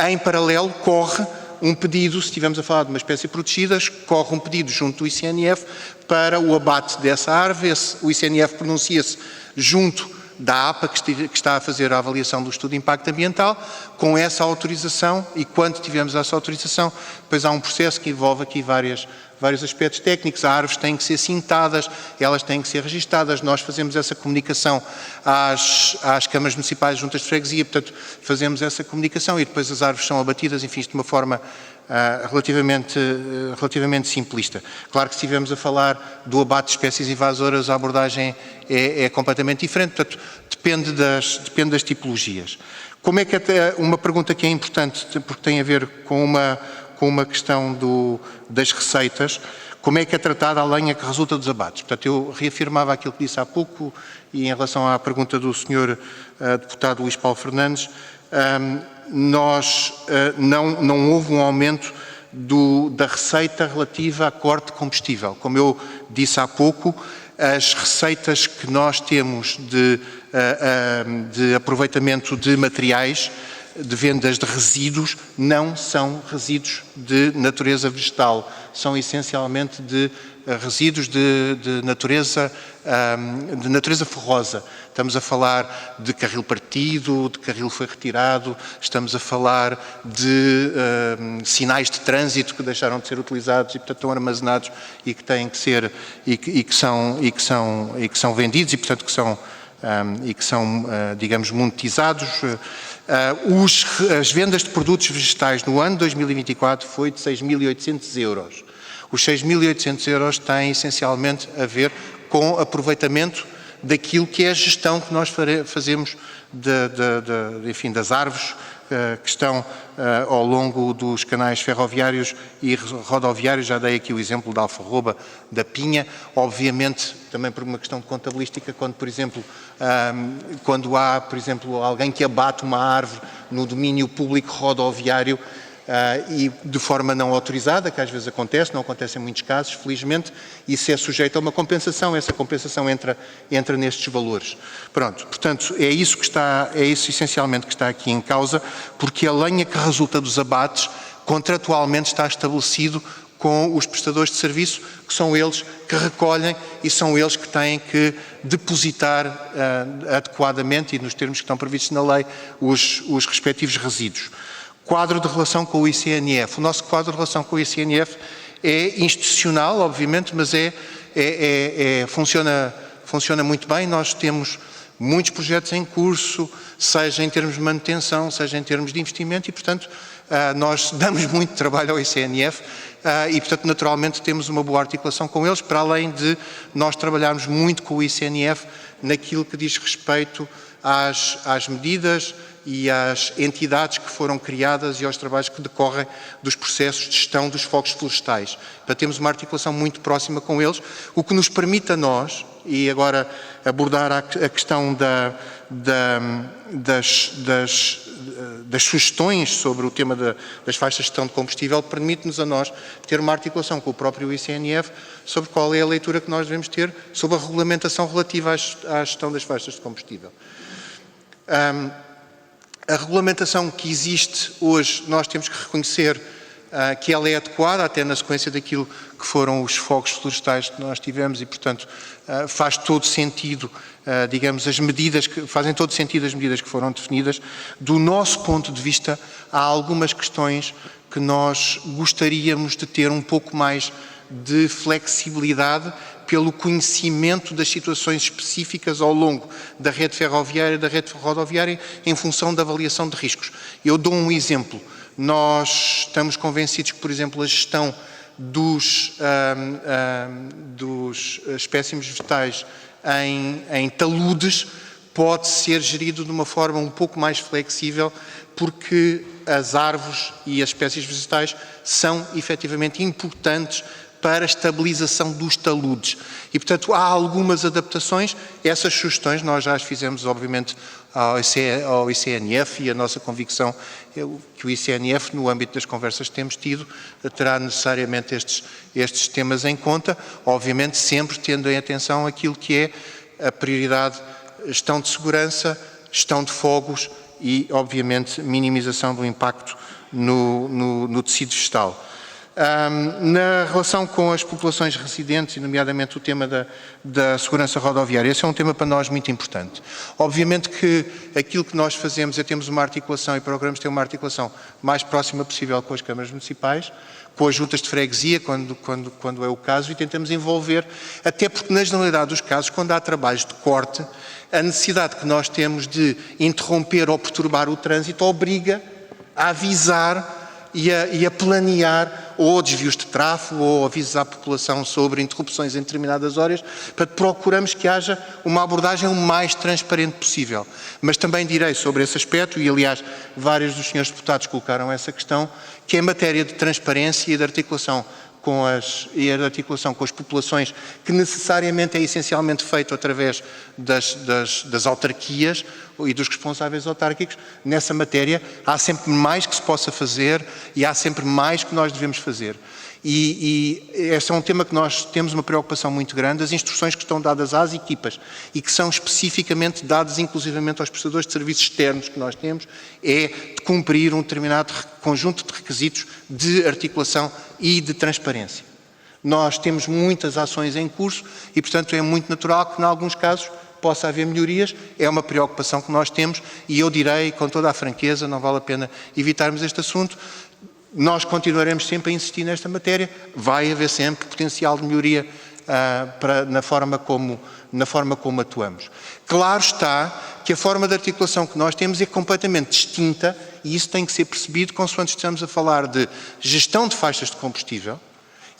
em paralelo corre um pedido, se estivermos a falar de uma espécie protegida, corre um pedido junto do ICNF para o abate dessa árvore. O ICNF pronuncia-se junto da APA, que está a fazer a avaliação do estudo de impacto ambiental, com essa autorização, e quando tivermos essa autorização, depois há um processo que envolve aqui vários aspectos técnicos. As árvores têm que ser cintadas, elas têm que ser registadas, nós fazemos essa comunicação às câmaras municipais, juntas de freguesia, portanto, fazemos essa comunicação e depois as árvores são abatidas, enfim, de uma forma relativamente simplista. Claro que se estivermos a falar do abate de espécies invasoras, a abordagem é completamente diferente, portanto, depende das tipologias. Como é que até uma pergunta que é importante, porque tem a ver com uma questão das receitas, como é que é tratada a lenha que resulta dos abates? Portanto, eu reafirmava aquilo que disse há pouco e em relação à pergunta do Sr. Deputado Luís Paulo Fernandes, não houve um aumento da receita relativa à corte de combustível. Como eu disse há pouco, as receitas que nós temos de aproveitamento de materiais, de vendas de resíduos, não são resíduos de natureza vegetal, são essencialmente de resíduos de natureza ferrosa. Estamos a falar de carril partido, de carril foi retirado, estamos a falar de sinais de trânsito que deixaram de ser utilizados e, portanto, estão armazenados e que têm que ser e que são vendidos e, portanto, que são, digamos, monetizados. As vendas de produtos vegetais no ano 2024 foi de 6.800 euros. Os 6.800 euros têm essencialmente a ver com aproveitamento daquilo que é a gestão que nós fazemos enfim, das árvores que estão ao longo dos canais ferroviários e rodoviários. Já dei aqui o exemplo da alfarroba, da pinha. Obviamente, também por uma questão de contabilística, quando, por exemplo, há, por exemplo, alguém que abate uma árvore no domínio público rodoviário, e de forma não autorizada, que às vezes acontece, não acontece em muitos casos, felizmente, isso é sujeito a uma compensação, essa compensação entra nestes valores. Pronto, portanto, é isso essencialmente que está aqui em causa, porque a lenha que resulta dos abates, contratualmente está estabelecido com os prestadores de serviço, que são eles que recolhem e são eles que têm que depositar adequadamente e nos termos que estão previstos na lei os respectivos resíduos. Quadro de relação com o ICNF. O nosso quadro de relação com o ICNF é institucional, obviamente, mas funciona muito bem. Nós temos muitos projetos em curso, seja em termos de manutenção, seja em termos de investimento e, portanto, nós damos muito trabalho ao ICNF e, portanto, naturalmente temos uma boa articulação com eles, para além de nós trabalharmos muito com o ICNF naquilo que diz respeito às medidas e às entidades que foram criadas e aos trabalhos que decorrem dos processos de gestão dos focos florestais. Portanto, temos uma articulação muito próxima com eles, o que nos permite a nós, e agora abordar a questão das sugestões sobre o tema das faixas de gestão de combustível, permite-nos a nós ter uma articulação com o próprio ICNF sobre qual é a leitura que nós devemos ter sobre a regulamentação relativa à gestão das faixas de combustível. A regulamentação que existe hoje, nós temos que reconhecer que ela é adequada, até na sequência daquilo que foram os focos florestais que nós tivemos e, portanto, faz todo sentido, digamos, fazem todo sentido as medidas que foram definidas. Do nosso ponto de vista, há algumas questões que nós gostaríamos de ter um pouco mais de flexibilidade pelo conhecimento das situações específicas ao longo da rede ferroviária e da rede rodoviária em função da avaliação de riscos. Eu dou um exemplo. Nós estamos convencidos que, por exemplo, a gestão dos espécimes vegetais em taludes pode ser gerido de uma forma um pouco mais flexível, porque as árvores e as espécies vegetais são efetivamente importantes para a estabilização dos taludes. E, portanto, há algumas adaptações. Essas sugestões nós já as fizemos, obviamente, ao ICNF, e a nossa convicção é que o ICNF, no âmbito das conversas que temos tido, terá necessariamente estes temas em conta, obviamente sempre tendo em atenção aquilo que é a prioridade: gestão de segurança, gestão de fogos e, obviamente, minimização do impacto no tecido vegetal. Na relação com as populações residentes, e nomeadamente o tema da segurança rodoviária, esse é um tema para nós muito importante. Obviamente que aquilo que nós fazemos é termos uma articulação, e procuramos ter uma articulação mais próxima possível com as câmaras municipais, com as juntas de freguesia, quando é o caso, e tentamos envolver, até porque na generalidade dos casos, quando há trabalhos de corte, a necessidade que nós temos de interromper ou perturbar o trânsito obriga a avisar e a planear ou desvios de tráfego ou avisar a população sobre interrupções em determinadas horas. Portanto, procuramos que haja uma abordagem o mais transparente possível. Mas também direi sobre esse aspecto, e aliás vários dos senhores deputados colocaram essa questão, que em matéria de transparência e de articulação com as populações, que necessariamente é essencialmente feito através das autarquias e dos responsáveis autárquicos, nessa matéria há sempre mais que se possa fazer e há sempre mais que nós devemos fazer. E esse é um tema que nós temos uma preocupação muito grande. As instruções que estão dadas às equipas e que são especificamente dadas inclusivamente aos prestadores de serviços externos que nós temos, é de cumprir um determinado conjunto de requisitos de articulação e de transparência. Nós temos muitas ações em curso e, portanto, é muito natural que, em alguns casos, possa haver melhorias. É uma preocupação que nós temos e eu direi com toda a franqueza, não vale a pena evitarmos este assunto. Nós continuaremos sempre a insistir nesta matéria, vai haver sempre potencial de melhoria na forma como atuamos. Claro está que a forma de articulação que nós temos é completamente distinta, e isso tem que ser percebido consoante estamos a falar de gestão de faixas de combustível,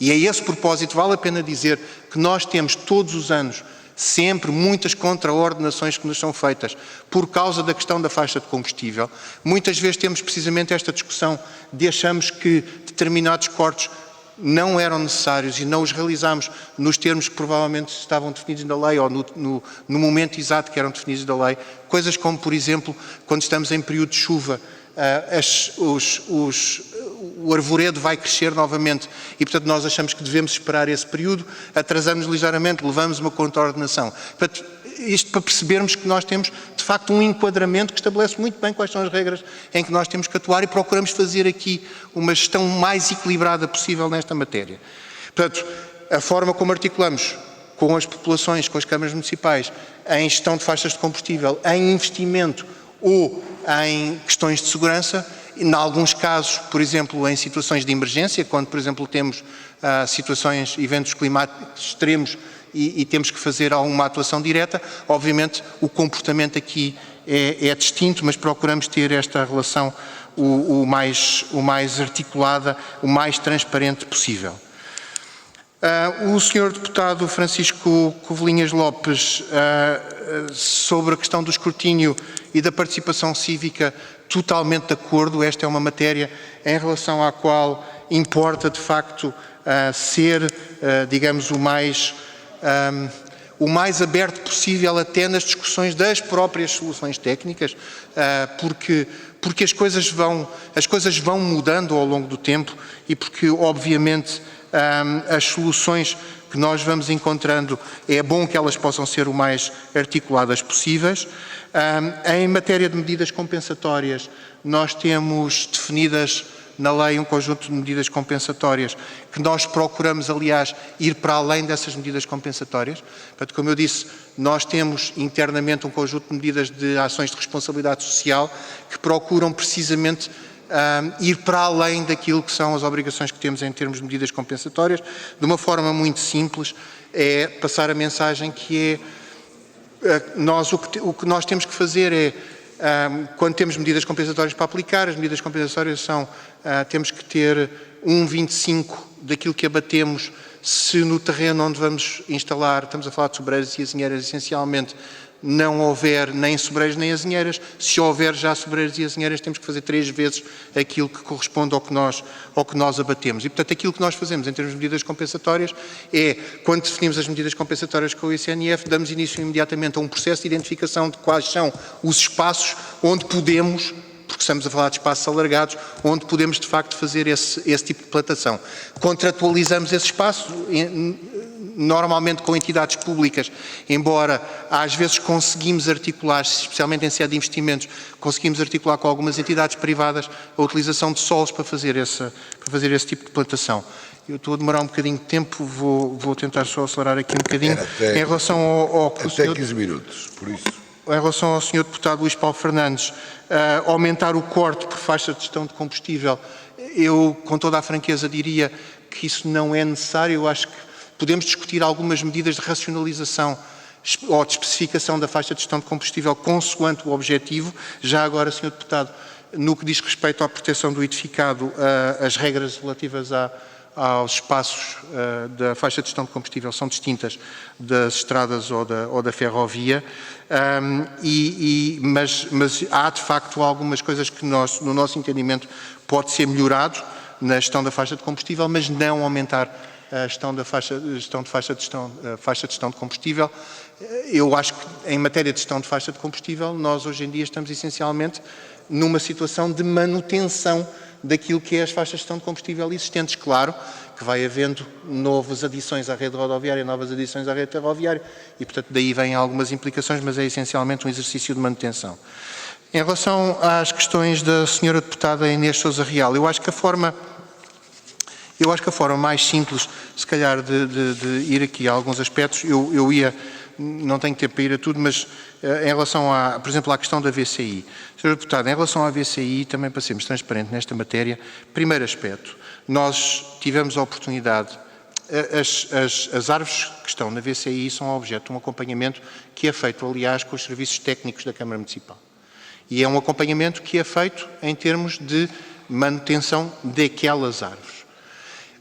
e a esse propósito vale a pena dizer que nós temos todos os anos sempre muitas contraordenações que nos são feitas por causa da questão da faixa de combustível. Muitas vezes temos precisamente esta discussão de achamos que determinados cortes não eram necessários e não os realizamos nos termos que provavelmente estavam definidos na lei ou no momento exato que eram definidos da lei. Coisas como, por exemplo, quando estamos em período de chuva, o arvoredo vai crescer novamente e, portanto, nós achamos que devemos esperar esse período, atrasamos ligeiramente, levamos uma contraordenação. Portanto, isto para percebermos que nós temos, de facto, um enquadramento que estabelece muito bem quais são as regras em que nós temos que atuar, e procuramos fazer aqui uma gestão mais equilibrada possível nesta matéria. Portanto, a forma como articulamos com as populações, com as câmaras municipais, em gestão de faixas de combustível, em investimento ou em questões de segurança, em alguns casos, por exemplo, em situações de emergência, quando, por exemplo, temos situações, eventos climáticos extremos e temos que fazer alguma atuação direta, obviamente o comportamento aqui é distinto, mas procuramos ter esta relação o mais articulada, o mais transparente possível. O Sr. Deputado Francisco Covelinhas Lopes, sobre a questão do escrutínio e da participação cívica, totalmente de acordo. Esta é uma matéria em relação à qual importa, de facto, ser, digamos, o mais aberto possível até nas discussões das próprias soluções técnicas, porque as coisas vão mudando ao longo do tempo e porque, obviamente, as soluções que nós vamos encontrando, é bom que elas possam ser o mais articuladas possíveis. Em matéria de medidas compensatórias, nós temos definidas na lei um conjunto de medidas compensatórias que nós procuramos, aliás, ir para além dessas medidas compensatórias. Portanto, como eu disse, nós temos internamente um conjunto de medidas de ações de responsabilidade social que procuram precisamente ir para além daquilo que são as obrigações que temos em termos de medidas compensatórias. De uma forma muito simples, é passar a mensagem que o que nós temos que fazer é, quando temos medidas compensatórias para aplicar, as medidas compensatórias são, temos que ter 1,25 daquilo que abatemos se no terreno onde vamos instalar, estamos a falar de sobreiros e azinheiras essencialmente, não houver nem sobreiros nem azinheiras. Se houver já sobreiros e azinheiras, temos que fazer 3 vezes aquilo que corresponde ao que nós abatemos. E, portanto, aquilo que nós fazemos em termos de medidas compensatórias é, quando definimos as medidas compensatórias com o ICNF, damos início imediatamente a um processo de identificação de quais são os espaços onde podemos, porque estamos a falar de espaços alargados, onde podemos de facto fazer esse tipo de plantação. Contratualizamos esse espaço, normalmente com entidades públicas, embora às vezes conseguimos articular, especialmente em sede de investimentos, conseguimos articular com algumas entidades privadas a utilização de solos para fazer esse tipo de plantação. Eu estou a demorar um bocadinho de tempo, vou tentar só acelerar aqui um bocadinho. Em relação ao até 15 minutos, por isso. Em relação ao Sr. Deputado Luís Paulo Fernandes, aumentar o corte por faixa de gestão de combustível, eu, com toda a franqueza, diria que isso não é necessário. Eu acho que podemos discutir algumas medidas de racionalização ou de especificação da faixa de gestão de combustível consoante o objetivo. Já agora, Sr. Deputado, no que diz respeito à proteção do edificado, as regras relativas aos espaços da faixa de gestão de combustível são distintas das estradas ou da ferrovia, mas há de facto algumas coisas que no nosso entendimento pode ser melhorado na gestão da faixa de combustível, mas não aumentar a gestão da faixa de gestão de combustível. Eu acho que em matéria de gestão de faixa de combustível, nós hoje em dia estamos essencialmente numa situação de manutenção daquilo que é as faixas de gestão de combustível existentes. Claro que vai havendo novas adições à rede rodoviária, novas adições à rede ferroviária e, portanto, daí vêm algumas implicações, mas é essencialmente um exercício de manutenção. Em relação às questões da Sra. Deputada Inês Sousa Real, eu acho que a forma mais simples, se calhar, de ir aqui a alguns aspectos, não tenho tempo para ir a tudo, mas em relação, por exemplo, à questão da VCI. Sr. Deputado, em relação à VCI, também para sermos transparentes nesta matéria, primeiro aspecto, nós tivemos a oportunidade, as árvores que estão na VCI são objeto de um acompanhamento que é feito, aliás, com os serviços técnicos da Câmara Municipal. E é um acompanhamento que é feito em termos de manutenção daquelas árvores.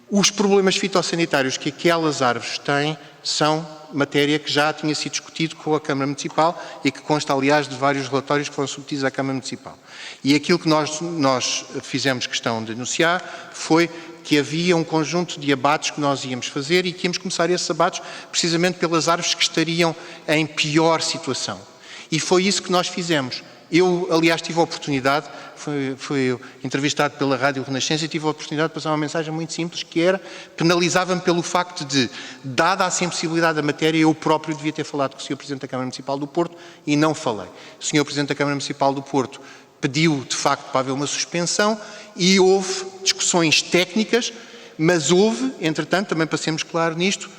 Os problemas fitossanitários que aquelas árvores têm são matéria que já tinha sido discutido com a Câmara Municipal e que consta, aliás, de vários relatórios que foram submetidos à Câmara Municipal. E aquilo que nós fizemos questão de anunciar foi que havia um conjunto de abates que nós íamos fazer e que íamos começar esses abates precisamente pelas árvores que estariam em pior situação. E foi isso que nós fizemos. Eu, aliás, tive a oportunidade, fui entrevistado pela Rádio Renascença e tive a oportunidade de passar uma mensagem muito simples, que era, penalizava-me pelo facto de, dada a sensibilidade da matéria, eu próprio devia ter falado com o Sr. Presidente da Câmara Municipal do Porto e não falei. O Sr. Presidente da Câmara Municipal do Porto pediu, de facto, para haver uma suspensão e houve discussões técnicas, mas houve, entretanto, também para sermos claros nisto,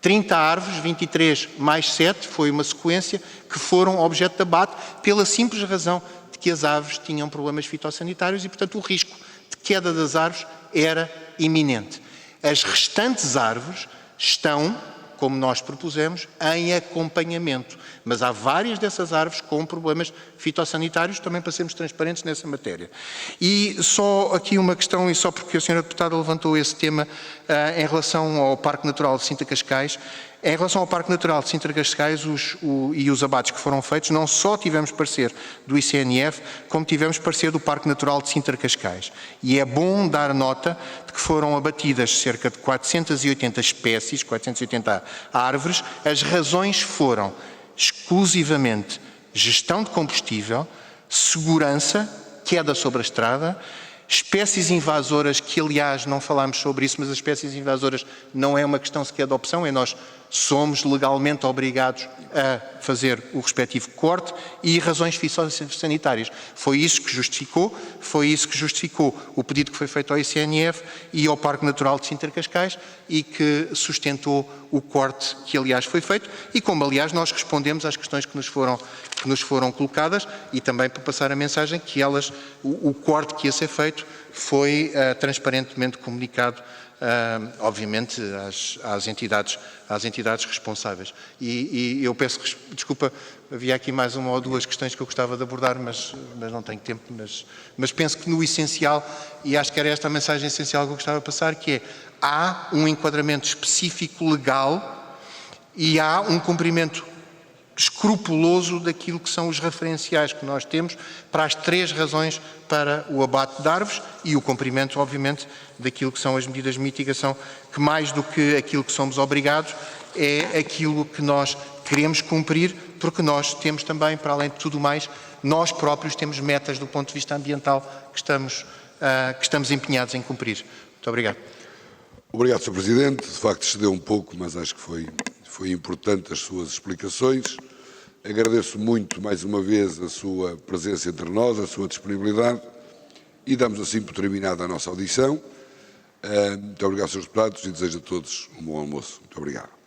30 árvores, 23 mais 7, foi uma sequência, que foram objeto de abate pela simples razão de que as árvores tinham problemas fitossanitários e, portanto, o risco de queda das árvores era iminente. As restantes árvores estão, como nós propusemos, em acompanhamento, mas há várias dessas árvores com problemas fitossanitários, também para sermos transparentes nessa matéria. E só aqui uma questão, e só porque a Sra. Deputada levantou esse tema em relação ao Parque Natural de Sintra Cascais. Em relação ao Parque Natural de Sintra Cascais e os abates que foram feitos, não só tivemos parecer do ICNF, como tivemos parecer do Parque Natural de Sintra Cascais. E é bom dar nota de que foram abatidas cerca de 480 espécies, 480 árvores. As razões foram exclusivamente gestão de combustível, segurança, queda sobre a estrada, espécies invasoras, que aliás não falámos sobre isso, mas as espécies invasoras não é uma questão sequer de opção, nós somos legalmente obrigados a fazer o respectivo corte, e razões fitossanitárias. Foi isso que justificou o pedido que foi feito ao ICNF e ao Parque Natural de Sintra Cascais e que sustentou o corte que aliás foi feito e como aliás nós respondemos às questões que nos foram colocadas e também para passar a mensagem que o corte que ia ser feito foi transparentemente comunicado, obviamente, às entidades responsáveis. E eu peço desculpa, havia aqui mais uma ou duas questões que eu gostava de abordar, mas não tenho tempo, mas penso que no essencial, e acho que era esta a mensagem essencial que eu gostava de passar, que é, há um enquadramento específico legal e há um cumprimento escrupuloso daquilo que são os referenciais que nós temos para as 3 razões para o abate de árvores e o cumprimento, obviamente, daquilo que são as medidas de mitigação, que mais do que aquilo que somos obrigados, é aquilo que nós queremos cumprir, porque nós temos também, para além de tudo mais, nós próprios temos metas do ponto de vista ambiental que estamos empenhados em cumprir. Muito obrigado. Obrigado, Sr. Presidente. De facto, excedeu um pouco, mas acho que foi importante as suas explicações. Agradeço muito, mais uma vez, a sua presença entre nós, a sua disponibilidade e damos assim por terminada a nossa audição. Muito obrigado, Srs. Deputados, e desejo a todos um bom almoço. Muito obrigado.